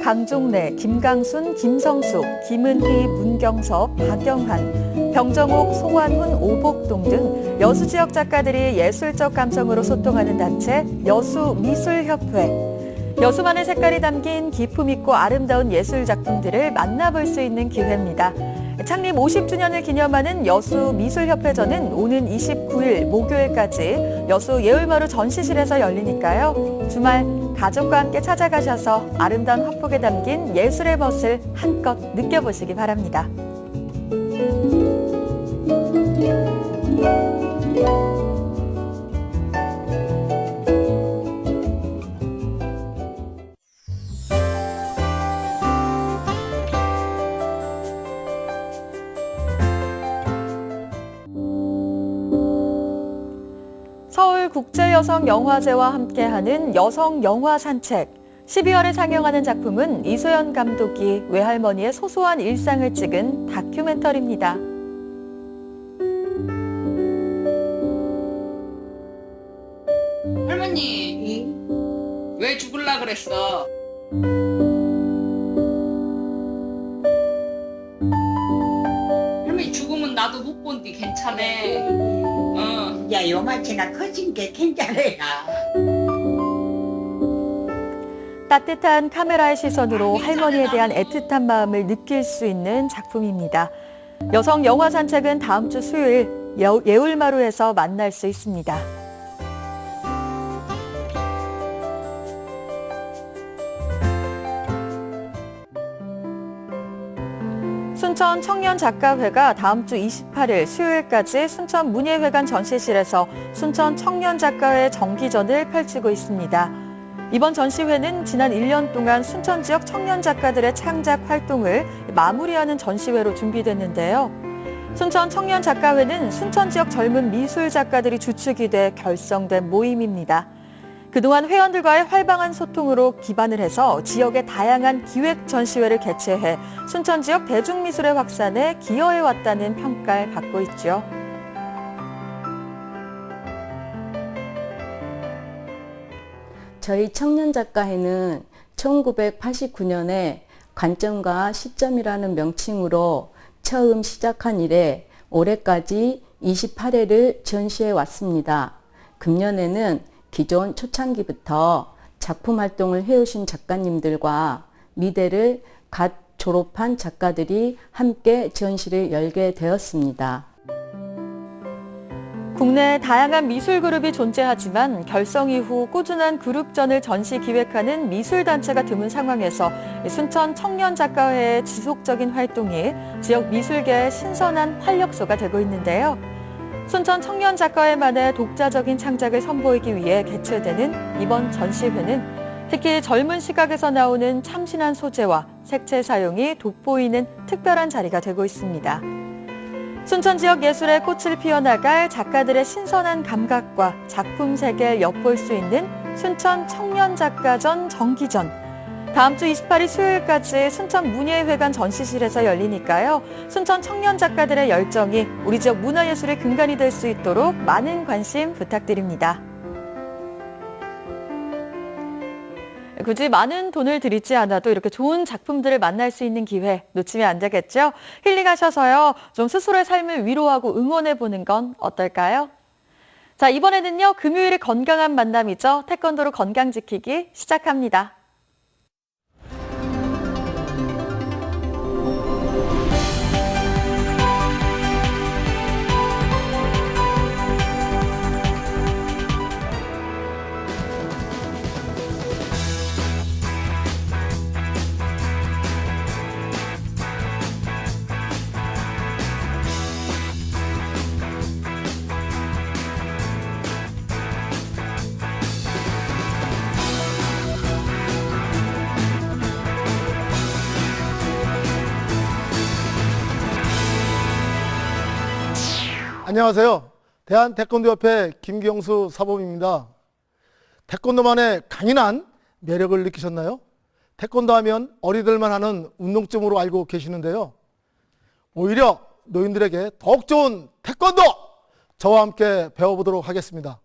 강종래, 김강순, 김성숙, 김은희, 문경섭, 박영환, 병정옥, 송환훈, 오복동 등 여수 지역 작가들이 예술적 감성으로 소통하는 단체 여수미술협회. 여수만의 색깔이 담긴 기품 있고 아름다운 예술 작품들을 만나볼 수 있는 기회입니다. 창립 50주년을 기념하는 여수미술협회전은 오는 29일 목요일까지 여수 예울마루 전시실에서 열리니까요. 주말 가족과 함께 찾아가셔서 아름다운 화폭에 담긴 예술의 멋을 한껏 느껴보시기 바랍니다. 서울 서울국제여성영화제와 함께하는 여성영화 산책. 12월에 상영하는 작품은 이소연 감독이 외할머니의 소소한 일상을 찍은 다큐멘터리입니다. 할머니, 왜 죽을라 그랬어? 할머니 죽으면 나도 못 본디 괜찮아. 야, 요만치나 커진 게 괜찮아야. 따뜻한 카메라의 시선으로 할머니에 대한 애틋한 마음을 느낄 수 있는 작품입니다. 여성 영화 산책은 다음 주 수요일 예울마루에서 만날 수 있습니다. 순천 청년작가회가 다음 주 28일 수요일까지 순천 문예회관 전시실에서 순천 청년작가회 정기전을 펼치고 있습니다. 이번 전시회는 지난 1년 동안 순천 지역 청년 작가들의 창작 활동을 마무리하는 전시회로 준비됐는데요. 순천 청년 작가회는 순천 지역 젊은 미술 작가들이 주축이 돼 결성된 모임입니다. 그동안 회원들과의 활발한 소통으로 기반을 해서 지역의 다양한 기획 전시회를 개최해 순천 지역 대중미술의 확산에 기여해왔다는 평가를 받고 있죠. 저희 청년작가회는 1989년에 관점과 시점이라는 명칭으로 처음 시작한 이래 올해까지 28회를 전시해 왔습니다. 금년에는 기존 초창기부터 작품 활동을 해오신 작가님들과 미대를 갓 졸업한 작가들이 함께 전시를 열게 되었습니다. 국내 다양한 미술 그룹이 존재하지만 결성 이후 꾸준한 그룹전을 전시 기획하는 미술단체가 드문 상황에서 순천 청년작가회의 지속적인 활동이 지역 미술계의 신선한 활력소가 되고 있는데요. 순천 청년작가회만의 독자적인 창작을 선보이기 위해 개최되는 이번 전시회는 특히 젊은 시각에서 나오는 참신한 소재와 색채 사용이 돋보이는 특별한 자리가 되고 있습니다. 순천 지역 예술의 꽃을 피워나갈 작가들의 신선한 감각과 작품 세계를 엿볼 수 있는 순천 청년작가전 정기전. 다음 주 28일 수요일까지 순천 문예회관 전시실에서 열리니까요. 순천 청년 작가들의 열정이 우리 지역 문화예술의 근간이 될 수 있도록 많은 관심 부탁드립니다. 굳이 많은 돈을 들이지 않아도 이렇게 좋은 작품들을 만날 수 있는 기회 놓치면 안 되겠죠? 힐링하셔서요. 좀 스스로의 삶을 위로하고 응원해보는 건 어떨까요? 자, 이번에는요. 금요일의 건강한 만남이죠. 태권도로 건강 지키기 시작합니다. 안녕하세요. 대한태권도협회 김경수 사범입니다. 태권도만의 강인한 매력을 느끼셨나요? 태권도 하면 어리들만 하는 운동점으로 알고 계시는데요. 오히려 노인들에게 더욱 좋은 태권도! 저와 함께 배워보도록 하겠습니다.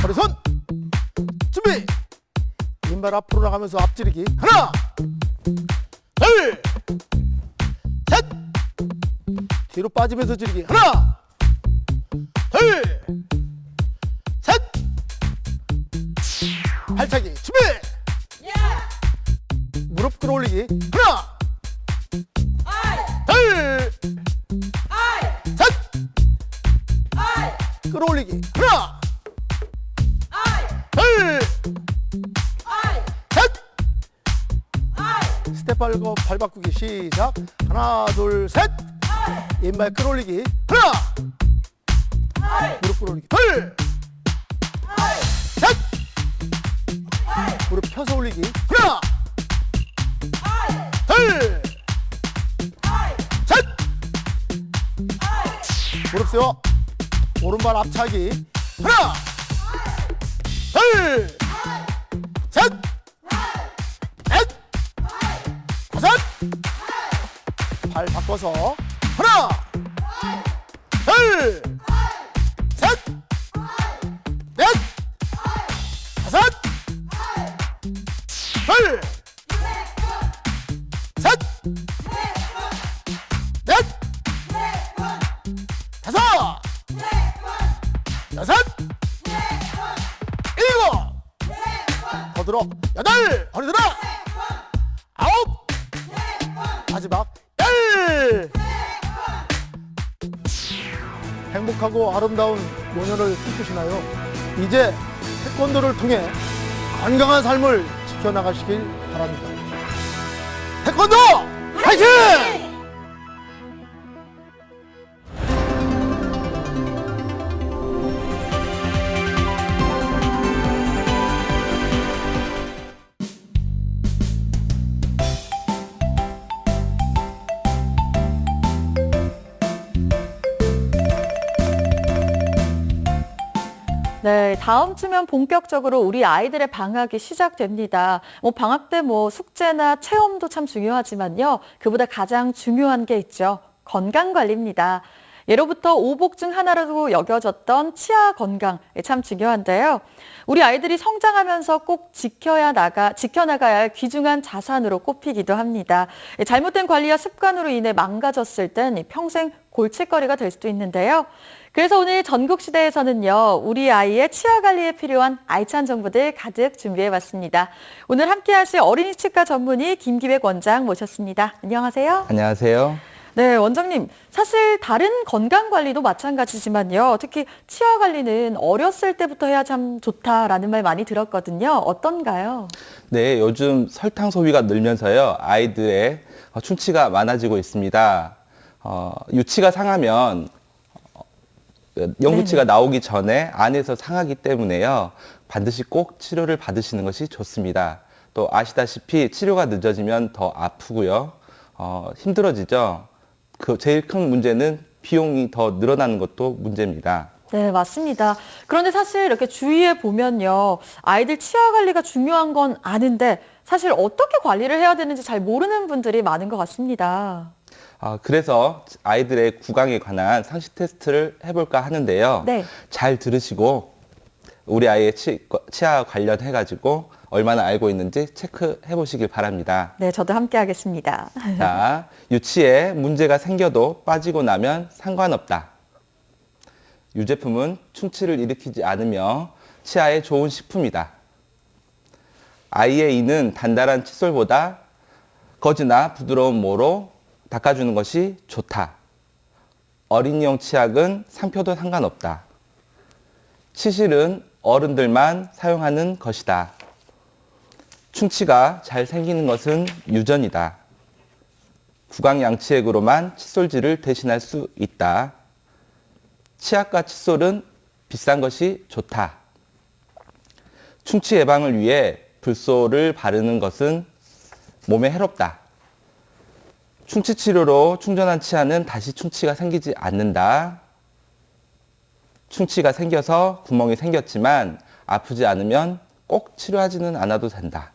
허리 손! 준비! 왼발 앞으로 나가면서 앞지르기. 하나! 둘! 셋! 뒤로 빠지면서 지르기. 하나! 둘! 셋! 발차기. 준비! 무릎 끌어올리기. 하나! 둘! 셋! 끌어올리기. 하나! 둘! 셋! 스텝 밟고 발 바꾸기 시작. 하나, 둘, 셋! 왼발 끌어올리기. 하나! 무릎 끌어올리기. 둘! 셋! 무릎 펴서 올리기. 하나! 둘! 셋! 무릎 세워. 오른발 앞차기. 하나, 둘, 셋, 넷, 다섯. 팔 바꿔서 하나, 둘, 셋, 넷, 다섯, 둘, 셋, 넷, 다섯, 여섯, 일곱, 더 들어, 여덟, 허리 들어, 아홉, 마지막 열. 행복하고 아름다운 노년을 꿈꾸시나요? 이제 태권도를 통해 건강한 삶을 지켜나가시길 바랍니다. 태권도 화이팅! 네, 다음 주면 본격적으로 우리 아이들의 방학이 시작됩니다. 방학 때 숙제나 체험도 참 중요하지만요. 그보다 가장 중요한 게 있죠. 건강 관리입니다. 예로부터 오복 중 하나로 여겨졌던 치아 건강 참 중요한데요. 우리 아이들이 성장하면서 꼭 지켜나가야 할 귀중한 자산으로 꼽히기도 합니다. 잘못된 관리와 습관으로 인해 망가졌을 땐 평생 골칫거리가 될 수도 있는데요. 그래서 오늘 전국시대에서는요, 우리 아이의 치아 관리에 필요한 알찬 정보들 가득 준비해봤습니다. 오늘 함께 하실 어린이 치과 전문의 김기백 원장 모셨습니다. 안녕하세요. 안녕하세요. 네, 원장님. 사실 다른 건강 관리도 마찬가지지만요. 특히 치아 관리는 어렸을 때부터 해야 참 좋다라는 말 많이 들었거든요. 어떤가요? 네, 요즘 설탕 소비가 늘면서요. 아이들의 충치가 많아지고 있습니다. 유치가 상하면 영구치가 나오기 전에 안에서 상하기 때문에요. 반드시 꼭 치료를 받으시는 것이 좋습니다. 또 아시다시피 치료가 늦어지면 더 아프고요. 힘들어지죠. 제일 큰 문제는 비용이 더 늘어나는 것도 문제입니다. 네, 맞습니다. 그런데 사실 이렇게 주위에 보면요. 아이들 치아 관리가 중요한 건 아는데 사실 어떻게 관리를 해야 되는지 잘 모르는 분들이 많은 것 같습니다. 그래서 아이들의 구강에 관한 상식 테스트를 해볼까 하는데요. 네. 잘 들으시고 우리 아이의 치아 관련해가지고 얼마나 알고 있는지 체크해 보시길 바랍니다. 네, 저도 함께 하겠습니다. 자, 유치에 문제가 생겨도 빠지고 나면 상관없다. 유제품은 충치를 일으키지 않으며 치아에 좋은 식품이다. 아이의 이는 단단한 칫솔보다 거즈나 부드러운 모로 닦아주는 것이 좋다. 어린이용 치약은 상표도 상관없다. 치실은 어른들만 사용하는 것이다. 충치가 잘 생기는 것은 유전이다. 구강 양치액으로만 칫솔질을 대신할 수 있다. 치약과 칫솔은 비싼 것이 좋다. 충치 예방을 위해 불소를 바르는 것은 몸에 해롭다. 충치 치료로 충전한 치아는 다시 충치가 생기지 않는다. 충치가 생겨서 구멍이 생겼지만 아프지 않으면 꼭 치료하지는 않아도 된다.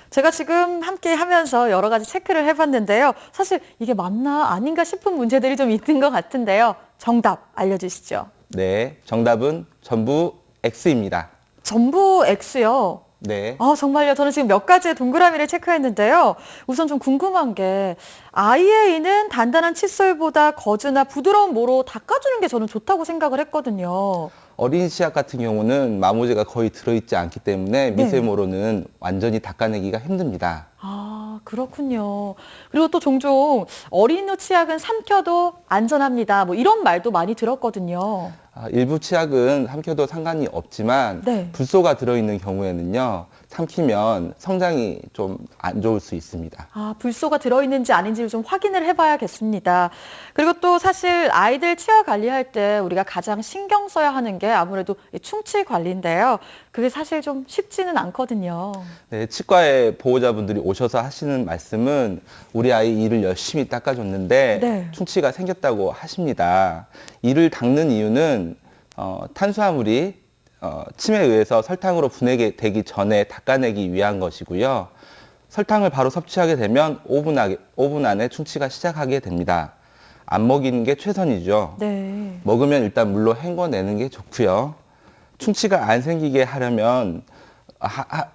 제가 지금 함께 하면서 여러 가지 체크를 해봤는데요. 사실 이게 맞나 아닌가 싶은 문제들이 좀 있는 것 같은데요. 정답 알려주시죠. 네, 정답은 전부 X입니다. 전부 X요? 네. 정말요? 저는 지금 몇 가지의 동그라미를 체크했는데요. 우선 좀 궁금한 게 아이의 이는 단단한 칫솔보다 거즈나 부드러운 모로 닦아주는 게 저는 좋다고 생각을 했거든요. 어린이 치약 같은 경우는 마모제가 거의 들어있지 않기 때문에 미세모로는 완전히 닦아내기가 힘듭니다. 그렇군요. 그리고 또 종종 어린이 치약은 삼켜도 안전합니다. 이런 말도 많이 들었거든요. 일부 치약은 삼켜도 상관이 없지만 불소가 들어있는 경우에는요. 삼키면 성장이 좀 안 좋을 수 있습니다. 불소가 들어있는지 아닌지를 좀 확인을 해봐야겠습니다. 그리고 또 사실 아이들 치아 관리할 때 우리가 가장 신경 써야 하는 게 아무래도 충치 관리인데요. 그게 사실 좀 쉽지는 않거든요. 네, 치과에 보호자분들이 오셔서 하시는 말씀은 우리 아이 이를 열심히 닦아줬는데 충치가 생겼다고 하십니다. 이를 닦는 이유는 탄수화물이 침에 의해서 설탕으로 분해되기 전에 닦아내기 위한 것이고요. 설탕을 바로 섭취하게 되면 5분 안에 충치가 시작하게 됩니다. 안 먹이는 게 최선이죠. 네. 먹으면 일단 물로 헹궈내는 게 좋고요. 충치가 안 생기게 하려면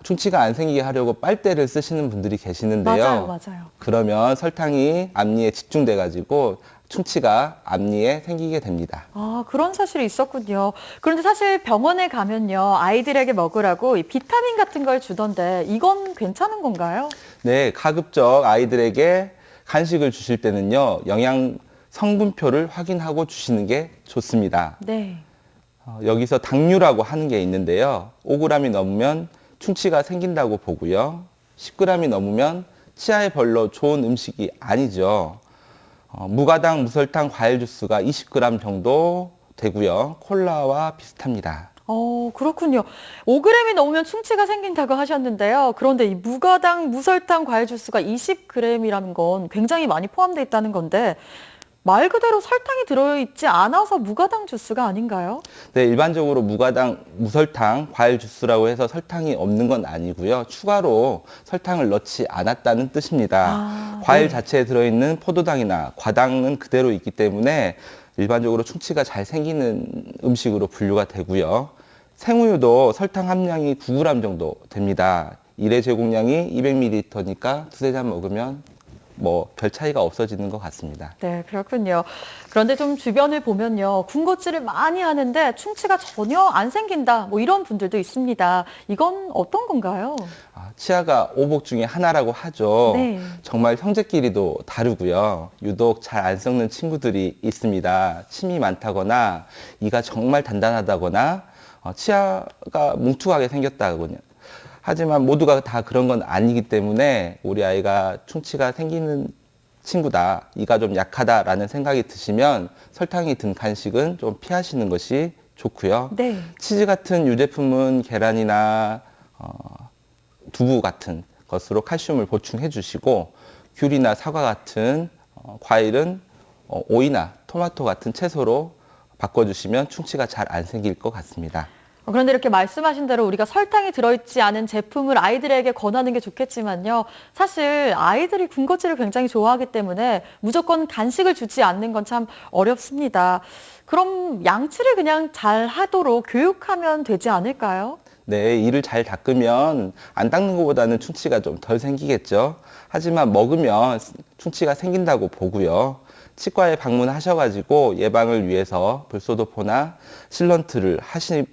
충치가 안 생기게 하려고 빨대를 쓰시는 분들이 계시는데요. 맞아요. 그러면 설탕이 앞니에 집중돼 가지고 충치가 앞니에 생기게 됩니다. 아, 그런 사실이 있었군요. 그런데 사실 병원에 가면요, 아이들에게 먹으라고 이 비타민 같은 걸 주던데 이건 괜찮은 건가요? 네, 가급적 아이들에게 간식을 주실 때는요, 영양 성분표를 확인하고 주시는 게 좋습니다. 네. 여기서 당류라고 하는 게 있는데요. 5g이 넘으면 충치가 생긴다고 보고요. 10g이 넘으면 치아에 별로 좋은 음식이 아니죠. 무가당, 무설탕 과일 주스가 20g 정도 되고요. 콜라와 비슷합니다. 그렇군요. 5g이 넘으면 충치가 생긴다고 하셨는데요. 그런데 이 무가당, 무설탕 과일 주스가 20g이라는 건 굉장히 많이 포함되어 있다는 건데 말 그대로 설탕이 들어있지 않아서 무가당 주스가 아닌가요? 네, 일반적으로 무가당, 무설탕 과일 주스라고 해서 설탕이 없는 건 아니고요. 추가로 설탕을 넣지 않았다는 뜻입니다. 과일 자체에 들어있는 포도당이나 과당은 그대로 있기 때문에 일반적으로 충치가 잘 생기는 음식으로 분류가 되고요. 생우유도 설탕 함량이 9g 정도 됩니다. 일회 제공량이 200ml니까 두세 잔 먹으면 별 차이가 없어지는 것 같습니다. 네, 그렇군요. 그런데 좀 주변을 보면요, 군것질을 많이 하는데 충치가 전혀 안 생긴다, 이런 분들도 있습니다. 이건 어떤 건가요? 치아가 오복 중에 하나라고 하죠. 네. 정말 형제끼리도 다르고요. 유독 잘 안 썩는 친구들이 있습니다. 침이 많다거나 이가 정말 단단하다거나 치아가 뭉툭하게 생겼다거나 하지만 모두가 다 그런 건 아니기 때문에 우리 아이가 충치가 생기는 친구다, 이가 좀 약하다라는 생각이 드시면 설탕이 든 간식은 좀 피하시는 것이 좋고요. 네. 치즈 같은 유제품은 계란이나 두부 같은 것으로 칼슘을 보충해 주시고 귤이나 사과 같은 과일은 오이나 토마토 같은 채소로 바꿔주시면 충치가 잘 안 생길 것 같습니다. 그런데 이렇게 말씀하신 대로 우리가 설탕이 들어있지 않은 제품을 아이들에게 권하는 게 좋겠지만요. 사실 아이들이 군것질을 굉장히 좋아하기 때문에 무조건 간식을 주지 않는 건 참 어렵습니다. 그럼 양치를 그냥 잘 하도록 교육하면 되지 않을까요? 네, 이를 잘 닦으면 안 닦는 것보다는 충치가 좀 덜 생기겠죠. 하지만 먹으면 충치가 생긴다고 보고요. 치과에 방문하셔가지고 예방을 위해서 불소도포나 실런트를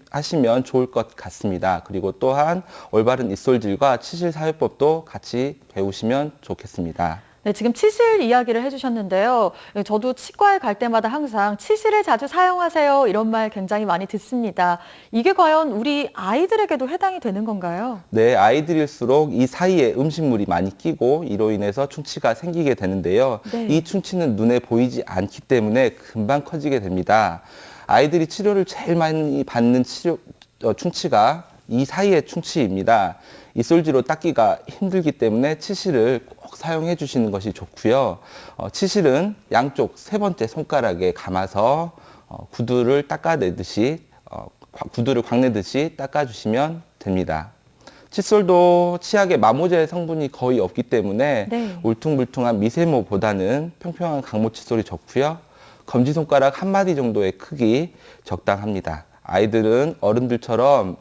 하시면 좋을 것 같습니다. 그리고 또한 올바른 입솔질과 치실 사용법도 같이 배우시면 좋겠습니다. 네, 지금 치실 이야기를 해주셨는데요. 저도 치과에 갈 때마다 항상 치실을 자주 사용하세요, 이런 말 굉장히 많이 듣습니다. 이게 과연 우리 아이들에게도 해당이 되는 건가요? 네, 아이들일수록 이 사이에 음식물이 많이 끼고 이로 인해서 충치가 생기게 되는데요. 네. 이 충치는 눈에 보이지 않기 때문에 금방 커지게 됩니다. 아이들이 치료를 제일 많이 받는 충치가 이 사이의 충치입니다. 이솔지로 닦기가 힘들기 때문에 치실을 꼭 사용해 주시는 것이 좋고요. 치실은 양쪽 세 번째 손가락에 감아서 구두를 닦아내듯이 구두를 광내듯이 닦아주시면 됩니다. 칫솔도 치약에 마모제 성분이 거의 없기 때문에 네. 울퉁불퉁한 미세모보다는 평평한 강모 칫솔이 좋고요. 검지손가락 한 마디 정도의 크기 적당합니다. 아이들은 어른들처럼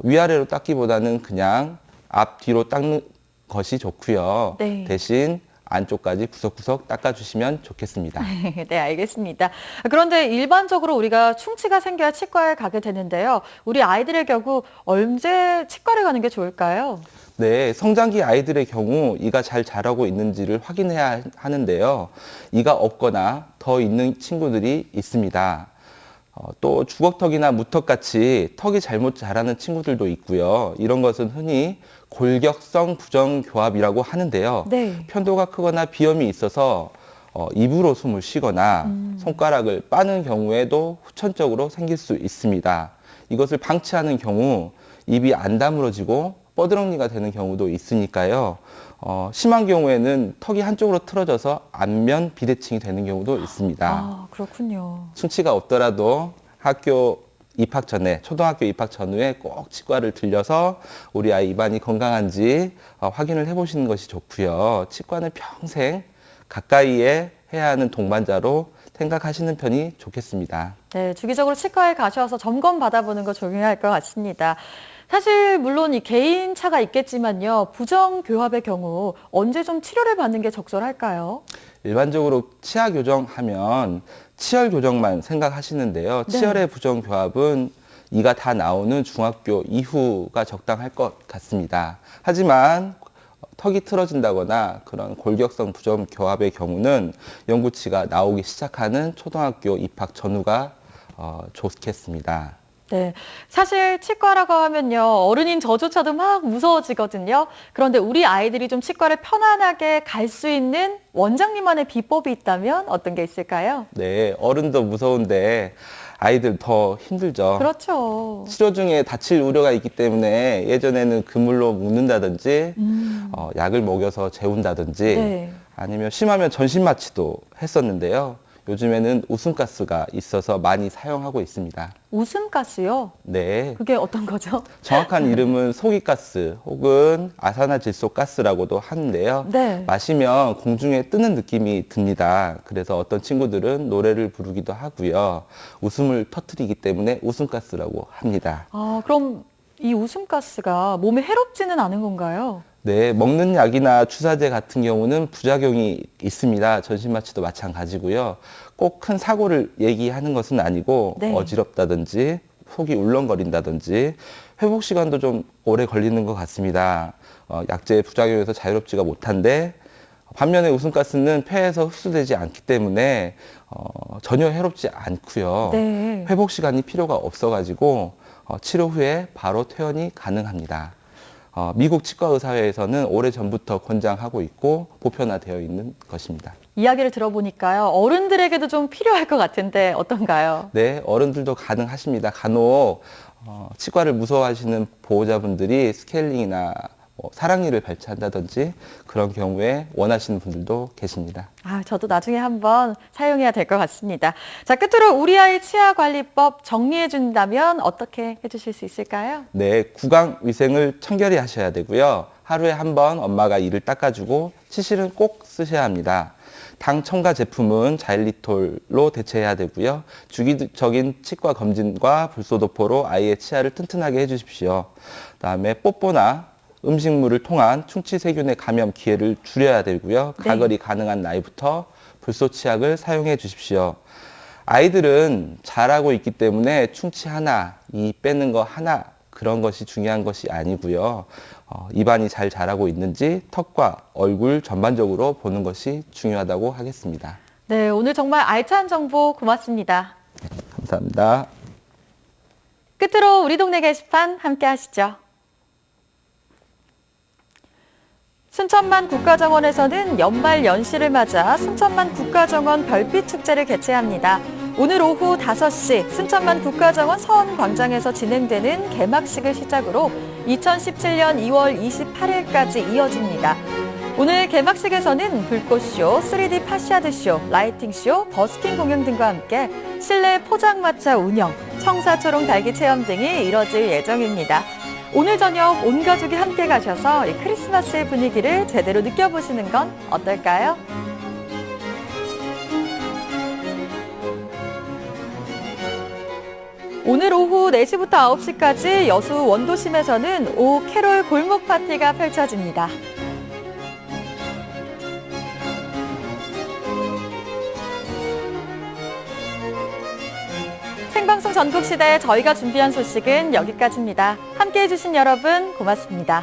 위아래로 닦기보다는 그냥 앞뒤로 닦는 것이 좋고요. 네. 대신 안쪽까지 구석구석 닦아주시면 좋겠습니다. 네, 알겠습니다. 그런데 일반적으로 우리가 충치가 생겨야 치과에 가게 되는데요. 우리 아이들의 경우 언제 치과를 가는 게 좋을까요? 네, 성장기 아이들의 경우 이가 잘 자라고 있는지를 확인해야 하는데요. 이가 없거나 더 있는 친구들이 있습니다. 또 주걱턱이나 무턱같이 턱이 잘못 자라는 친구들도 있고요. 이런 것은 흔히 골격성 부정교합이라고 하는데요. 네. 편도가 크거나 비염이 있어서 입으로 숨을 쉬거나 손가락을 빠는 경우에도 후천적으로 생길 수 있습니다. 이것을 방치하는 경우 입이 안 다물어지고 뻐드렁니가 되는 경우도 있으니까요. 심한 경우에는 턱이 한쪽으로 틀어져서 안면 비대칭이 되는 경우도 있습니다. 아, 그렇군요. 충치가 없더라도 학교 입학 전에, 초등학교 입학 전후에 꼭 치과를 들려서 우리 아이 입안이 건강한지 확인을 해보시는 것이 좋고요. 치과는 평생 가까이에 해야 하는 동반자로 생각하시는 편이 좋겠습니다. 네, 주기적으로 치과에 가셔서 점검 받아보는 거 중요할 것 같습니다. 사실 물론 이 개인차가 있겠지만요. 부정교합의 경우 언제 좀 치료를 받는 게 적절할까요? 일반적으로 치아 교정하면 치열 교정만 생각하시는데요. 네. 치열의 부정교합은 이가 다 나오는 중학교 이후가 적당할 것 같습니다. 하지만 턱이 틀어진다거나 그런 골격성 부정교합의 경우는 영구치가 나오기 시작하는 초등학교 입학 전후가 좋겠습니다. 네, 사실 치과라고 하면요. 어른인 저조차도 막 무서워지거든요. 그런데 우리 아이들이 좀 치과를 편안하게 갈 수 있는 원장님만의 비법이 있다면 어떤 게 있을까요? 네, 어른도 무서운데 아이들 더 힘들죠. 그렇죠. 치료 중에 다칠 우려가 있기 때문에 예전에는 그물로 묶는다든지 약을 먹여서 재운다든지 네. 아니면 심하면 전신마취도 했었는데요. 요즘에는 웃음가스가 있어서 많이 사용하고 있습니다. 웃음가스요? 네. 그게 어떤 거죠? 정확한 이름은 소기가스 혹은 아산화질소가스라고도 하는데요. 네. 마시면 공중에 뜨는 느낌이 듭니다. 그래서 어떤 친구들은 노래를 부르기도 하고요. 웃음을 터뜨리기 때문에 웃음가스라고 합니다. 아, 그럼 이 웃음가스가 몸에 해롭지는 않은 건가요? 네, 먹는 약이나 주사제 같은 경우는 부작용이 있습니다. 전신마취도 마찬가지고요. 꼭 큰 사고를 얘기하는 것은 아니고 네. 어지럽다든지 속이 울렁거린다든지 회복 시간도 좀 오래 걸리는 것 같습니다. 약제의 부작용에서 자유롭지가 못한데 반면에 웃음가스는 폐에서 흡수되지 않기 때문에 전혀 해롭지 않고요. 네. 회복 시간이 필요가 없어가지고 치료 후에 바로 퇴원이 가능합니다. 미국 치과의사회에서는 오래전부터 권장하고 있고 보편화되어 있는 것입니다. 이야기를 들어보니까요. 어른들에게도 좀 필요할 것 같은데 어떤가요? 네, 어른들도 가능하십니다. 간혹 치과를 무서워하시는 보호자분들이 스케일링이나 사랑니를 발치한다든지 그런 경우에 원하시는 분들도 계십니다. 아, 저도 나중에 한번 사용해야 될 것 같습니다. 자, 끝으로 우리 아이 치아관리법 정리해 준다면 어떻게 해주실 수 있을까요? 네, 구강 위생을 청결히 하셔야 되고요. 하루에 한 번 엄마가 이를 닦아주고 치실은 꼭 쓰셔야 합니다. 당 첨가 제품은 자일리톨로 대체해야 되고요. 주기적인 치과 검진과 불소도포로 아이의 치아를 튼튼하게 해주십시오. 그다음에 뽀뽀나 음식물을 통한 충치 세균의 감염 기회를 줄여야 되고요. 네. 가글이 가능한 나이부터 불소 치약을 사용해 주십시오. 아이들은 잘하고 있기 때문에 충치 하나, 이 빼는 거 하나 그런 것이 중요한 것이 아니고요. 입안이 잘 자라고 있는지 턱과 얼굴 전반적으로 보는 것이 중요하다고 하겠습니다. 네, 오늘 정말 알찬 정보 고맙습니다. 감사합니다. 끝으로 우리 동네 게시판 함께 하시죠. 순천만 국가정원에서는 연말 연시를 맞아 순천만 국가정원 별빛 축제를 개최합니다. 오늘 오후 5시 순천만 국가정원 서원광장에서 진행되는 개막식을 시작으로 2017년 2월 28일까지 이어집니다. 오늘 개막식에서는 불꽃쇼, 3D 파시아드쇼, 라이팅쇼, 버스킹 공연 등과 함께 실내 포장마차 운영, 청사초롱 달기 체험 등이 이뤄질 예정입니다. 오늘 저녁 온 가족이 함께 가셔서 이 크리스마스의 분위기를 제대로 느껴보시는 건 어떨까요? 오늘 오후 4시부터 9시까지 여수 원도심에서는 오 캐롤 골목 파티가 펼쳐집니다. 생방송 전국시대 저희가 준비한 소식은 여기까지입니다. 함께해 주신 여러분 고맙습니다.